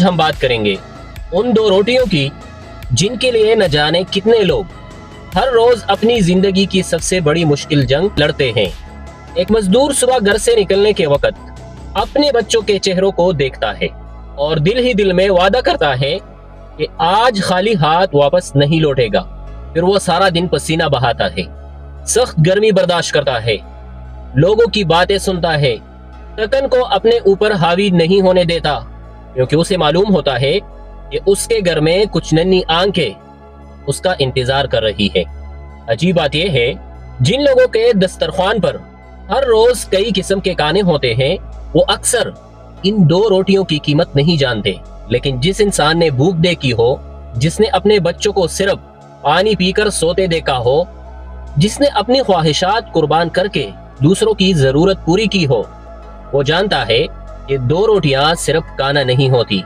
हम बात करेंगे उन दो रोटियों की जिनके लिए न जाने कितने लोग हर रोज अपनी जिंदगी की सबसे बड़ी मुश्किल जंग लड़ते हैं। एक मजदूर सुबह घर से निकलने के वक्त अपने बच्चों के चेहरों को देखता है और दिल ही दिल में वादा करता है कि आज खाली हाथ वापस नहीं लौटेगा। फिर वो सारा दिन पसीना बहाता है, सख्त गर्मी बर्दाश्त करता है, लोगों की बातें सुनता है, थकन को अपने ऊपर हावी नहीं होने देता, क्योंकि उसे मालूम होता है कि उसके घर में कुछ नन्ही आंखें उसका इंतजार कर रही है। अजीब बात यह है, जिन लोगों के दस्तरखान पर हर रोज कई किस्म के खाने होते हैं, वो अक्सर इन दो रोटियों की कीमत नहीं जानते। लेकिन जिस इंसान ने भूख देखी हो, जिसने अपने बच्चों को सिर्फ पानी पीकर सोते देखा हो, जिसने अपनी ख्वाहिशात कुर्बान करके दूसरों की जरूरत पूरी की हो, वो जानता है कि दो रोटियां सिर्फ खाना नहीं होती,